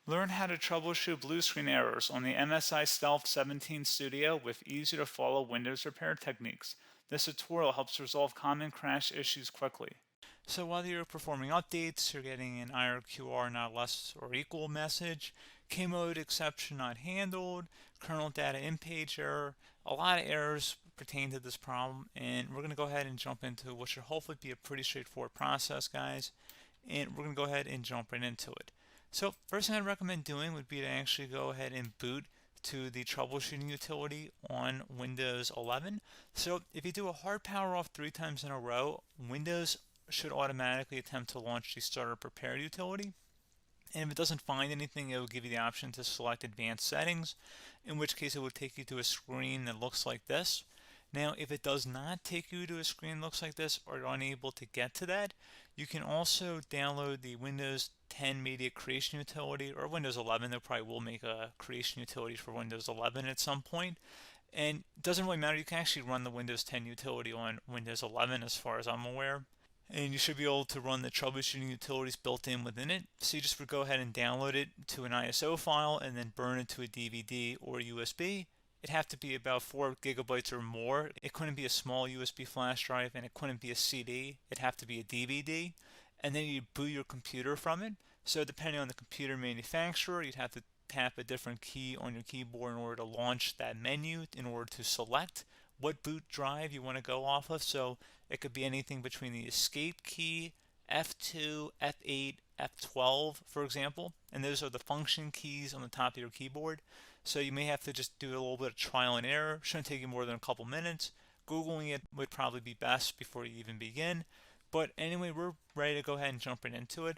Learn how to troubleshoot blue screen errors on the MSI Stealth 17 Studio with easy to follow Windows repair techniques. This tutorial helps resolve common crash issues quickly. So while you're performing updates, you're getting an IRQR not less or equal message, K-mode exception not handled, kernel data in page error, a lot of errors pertain to this problem, and we're going to go ahead and jump into what should hopefully be a pretty straightforward process, guys, and we're going to go ahead and jump right into it. So first thing I'd recommend doing would be to actually go ahead and boot to the troubleshooting utility on Windows 11. So if you do a hard power off 3 times in a row, Windows should automatically attempt to launch the starter prepare utility. And if it doesn't find anything, it will give you the option to select advanced settings, in which case it would take you to a screen that looks like this. Now, if it does not take you to a screen that looks like this, or you're unable to get to that, you can also download the Windows 10 Media Creation Utility, or Windows 11. They probably will make a creation utility for Windows 11 at some point. And it doesn't really matter, you can actually run the Windows 10 utility on Windows 11 as far as I'm aware. And you should be able to run the troubleshooting utilities built in within it. So you just would go ahead and download it to an ISO file and then burn it to a DVD or USB. It'd have to be about 4 gigabytes or more. It couldn't be a small USB flash drive, and it couldn't be a CD. It'd have to be a DVD. And then you'd boot your computer from it. So depending on the computer manufacturer, you'd have to tap a different key on your keyboard in order to launch that menu, in order to select what boot drive you want to go off of. So it could be anything between the escape key, F2, F8, F12, for example, and those are the function keys on the top of your keyboard. So you may have to just do a little bit of trial and error. Shouldn't take you more than a couple minutes. Googling it would probably be best before you even begin. But anyway, we're ready to go ahead and jump right into it.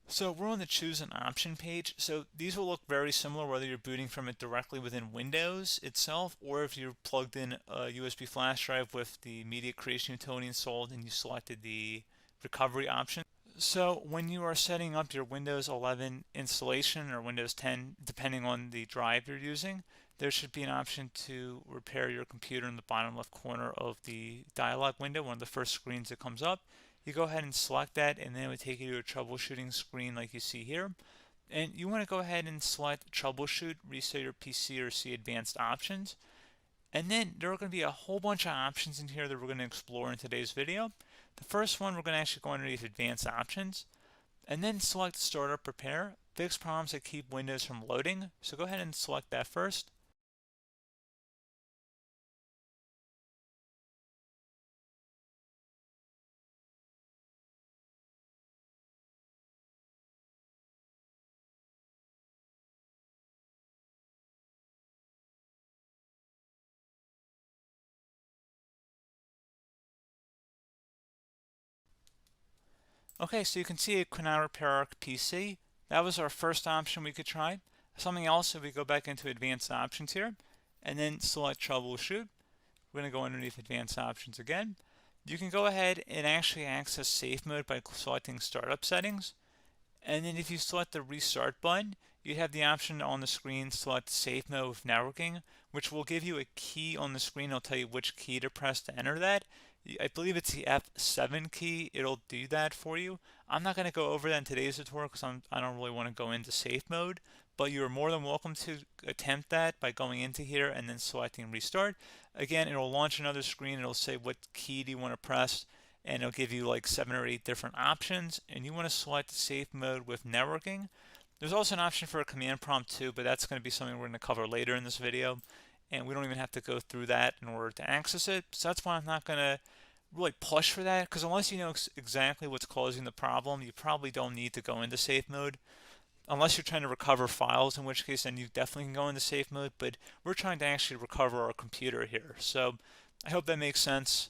So we're on the choose an option page. So these will look very similar whether you're booting from it directly within Windows itself, or if you're plugged in a USB flash drive with the media creation utility installed and you selected the recovery option. So when you are setting up your Windows 11 installation or Windows 10, depending on the drive you're using, there should be an option to repair your computer in the bottom left corner of the dialog window, one of the first screens that comes up. You go ahead and select that, and then it would take you to a troubleshooting screen like you see here. And you want to go ahead and select troubleshoot, reset your PC, or see advanced options. And then there are going to be a whole bunch of options in here that we're going to explore in today's video. The first one, we're going to actually go underneath advanced options and then select startup prepare, fix problems that keep Windows from loading. So go ahead and select that first. Okay, so you can see it could not repair our PC. That was our first option we could try. Something else, if we go back into advanced options here and then select troubleshoot, we're going to go underneath advanced options again. You can go ahead and actually access safe mode by selecting startup settings. And then if you select the restart button, you have the option on the screen select safe mode with networking, which will give you a key on the screen. It'll tell you which key to press to enter that. I believe it's the F7 key. It'll do that for you. I'm not going to go over that in today's tutorial because I don't really want to go into safe mode, but you're more than welcome to attempt that by going into here and then selecting restart. Again, it'll launch another screen. It'll say what key do you want to press, and it'll give you like 7 or 8 different options, and you want to select safe mode with networking. There's also an option for a command prompt too, but that's going to be something we're going to cover later in this video, and we don't even have to go through that in order to access it. So that's why I'm not going to really push for that, because unless you know exactly what's causing the problem, you probably don't need to go into safe mode. Unless you're trying to recover files, in which case then you definitely can go into safe mode, but we're trying to actually recover our computer here. So I hope that makes sense.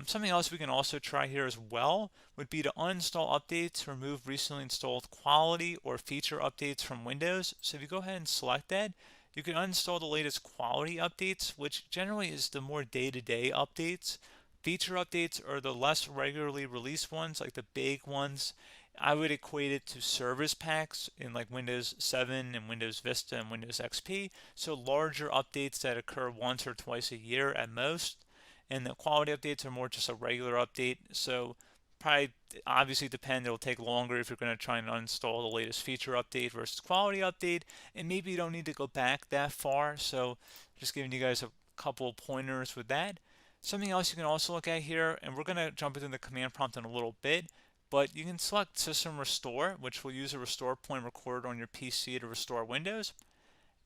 Something else we can also try here as well would be to uninstall updates, remove recently installed quality or feature updates from Windows. So if you go ahead and select that, you can uninstall the latest quality updates, which generally is the more day-to-day updates. Feature updates are the less regularly released ones, like the big ones. I would equate it to service packs in like Windows 7 and Windows Vista and Windows XP. So larger updates that occur once or twice a year at most. And the quality updates are more just a regular update. So probably obviously depend. It'll take longer if you're going to try and uninstall the latest feature update versus quality update, and maybe you don't need to go back that far. So just giving you guys a couple pointers with that. Something else you can also look at here, and we're going to jump into the command prompt in a little bit, but you can select System Restore, which will use a restore point recorded on your PC to restore Windows.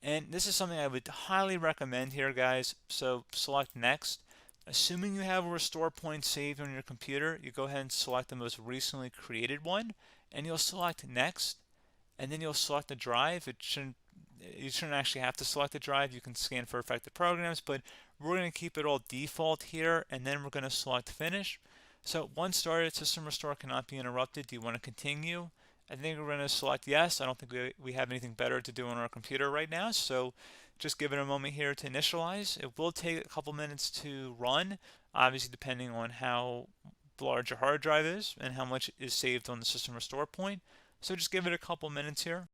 And this is something I would highly recommend here, guys. So select Next. Assuming you have a restore point saved on your computer, you go ahead and select the most recently created one, and you'll select Next, and then you'll select the drive. You shouldn't actually have to select the drive. You can scan for affected programs, but we're going to keep it all default here, and then we're going to select Finish. So once started, System Restore cannot be interrupted. Do you want to continue? I think we're going to select yes. I don't think we have anything better to do on our computer right now, so just give it a moment here to initialize. It will take a couple minutes to run, obviously depending on how large your hard drive is and how much is saved on the System Restore point. So just give it a couple minutes here.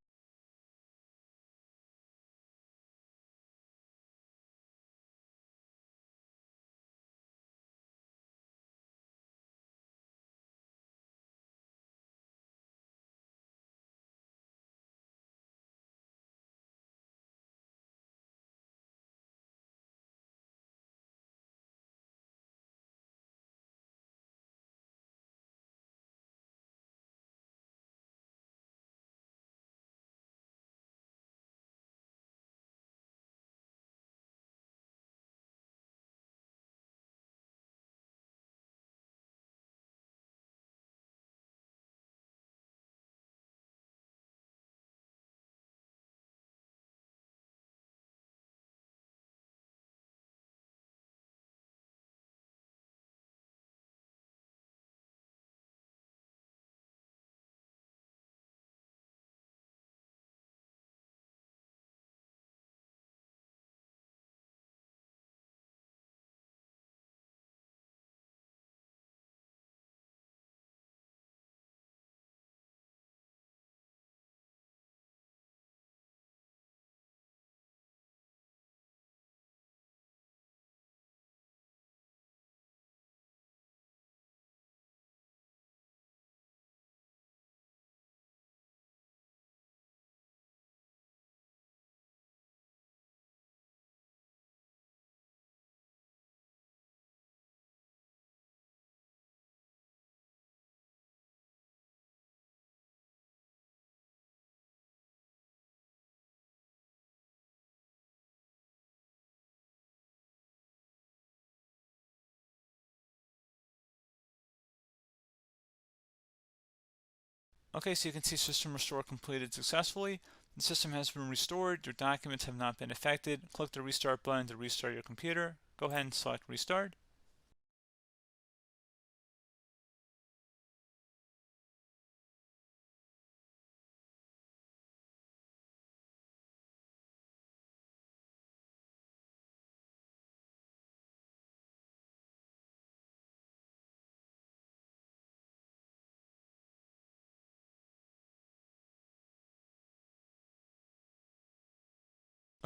Okay, so you can see System Restore completed successfully. The system has been restored. Your documents have not been affected. Click the Restart button to restart your computer. Go ahead and select Restart.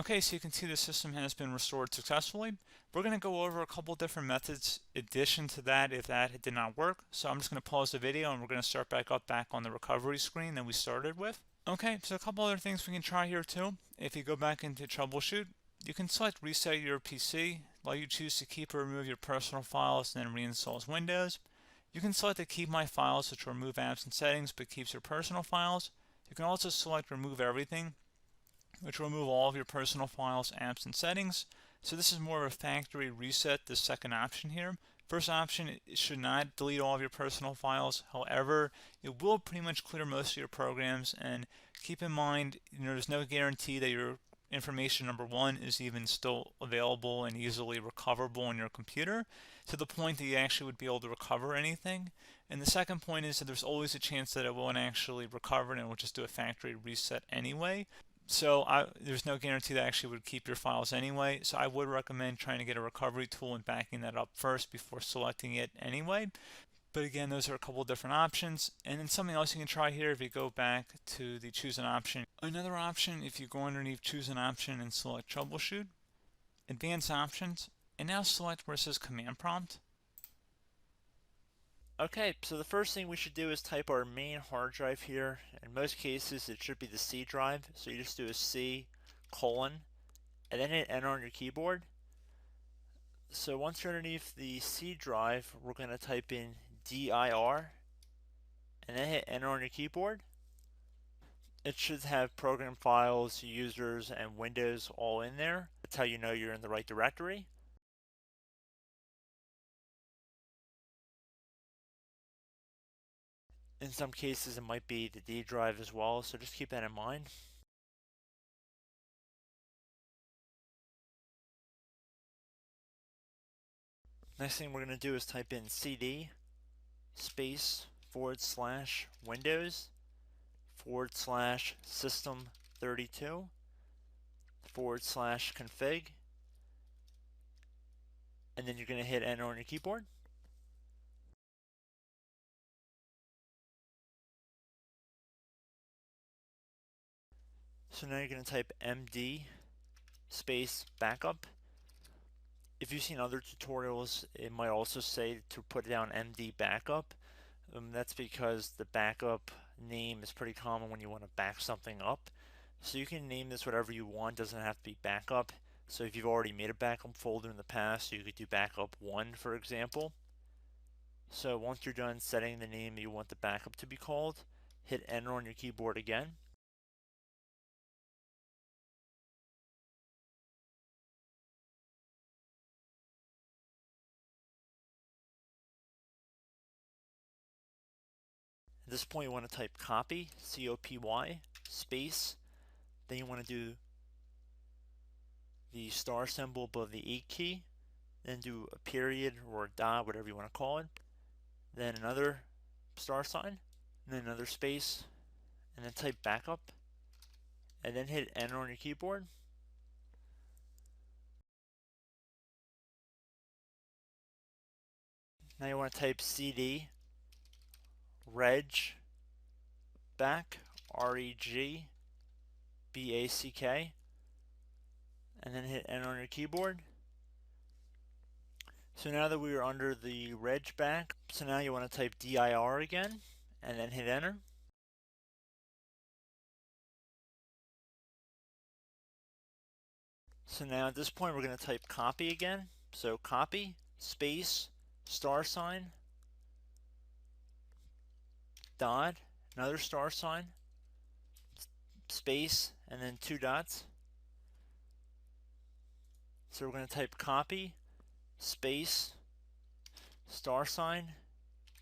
Okay, so you can see the system has been restored successfully. We're going to go over a couple different methods in addition to that if that did not work. So I'm just going to pause the video and we're going to start back on the recovery screen that we started with. Okay, so a couple other things we can try here too. If you go back into troubleshoot, you can select reset your PC, while you choose to keep or remove your personal files and then reinstalls Windows. You can select to keep my files, which will remove apps and settings but keeps your personal files. You can also select remove everything, which will remove all of your personal files, apps, and settings. So this is more of a factory reset, the second option here. First option, it should not delete all of your personal files. However, it will pretty much clear most of your programs, and keep in mind, there's no guarantee that your information, number one, is even still available and easily recoverable on your computer to the point that you actually would be able to recover anything. And the second point is that there's always a chance that it won't actually recover and it will just do a factory reset anyway. So there's no guarantee that actually would keep your files anyway. So I would recommend trying to get a recovery tool and backing that up first before selecting it anyway. But again, those are a couple different options. And then something else you can try here, if you go back to the choose an option. Another option, if you go underneath choose an option and select troubleshoot, advanced options, and now select where it says command prompt. Okay, so the first thing we should do is type our main hard drive here. In most cases, it should be the C drive. So you just do a C colon and then hit enter on your keyboard. So once you're underneath the C drive, we're going to type in dir and then hit enter on your keyboard. It should have program files, users, and Windows all in there. That's how you know you're in the right directory. In some cases, it might be the D drive as well, so just keep that in mind. Next thing we're going to do is type in cd space / Windows / system 32 / config, and then you're going to hit enter on your keyboard. So now you're going to type md space backup. If you've seen other tutorials, it might also say to put down md backup. That's because the backup name is pretty common when you want to back something up. So you can name this whatever you want, doesn't have to be backup. So if you've already made a backup folder in the past, you could do backup 1, for example. So once you're done setting the name you want the backup to be called, hit enter on your keyboard again. At this point, you want to type copy, C-O-P-Y, space. Then you want to do the star symbol above the 8 key. Then do a period or a dot, whatever you want to call it. Then another star sign, and then another space, and then type backup, and then hit enter on your keyboard. Now you want to type cd reg back, REGBACK, and then hit enter on your keyboard. So now that we are under the reg back, so now you want to type dir again, and then hit enter. So now at this point we're going to type copy again. So copy, space, star sign, dot, another star sign, space, and then 2 dots. So we're going to type copy, space, star sign,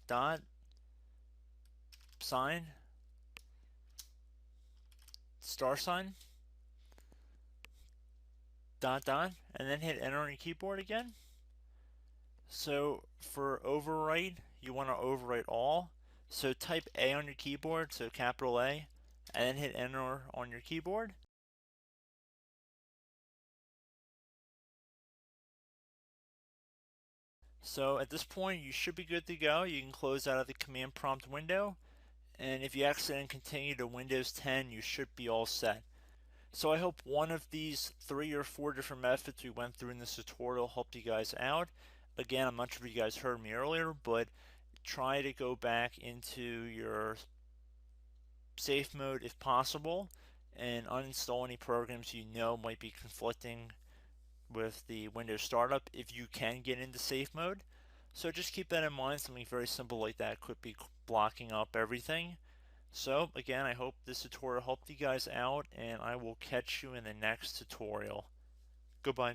dot, sign, star sign, dot, dot, and then hit enter on your keyboard again. So for overwrite, you want to overwrite all. So type A on your keyboard, so capital A, and then hit enter on your keyboard. So at this point, you should be good to go. You can close out of the command prompt window, and if you accidentally continue to Windows 10, you should be all set. So I hope one of these 3 or 4 different methods we went through in this tutorial helped you guys out. Again, I'm not sure if you guys heard me earlier, but try to go back into your safe mode if possible and uninstall any programs you know might be conflicting with the Windows startup if you can get into safe mode. So just keep that in mind. Something very simple like that could be blocking up everything. So again, I hope this tutorial helped you guys out, and I will catch you in the next tutorial. Goodbye.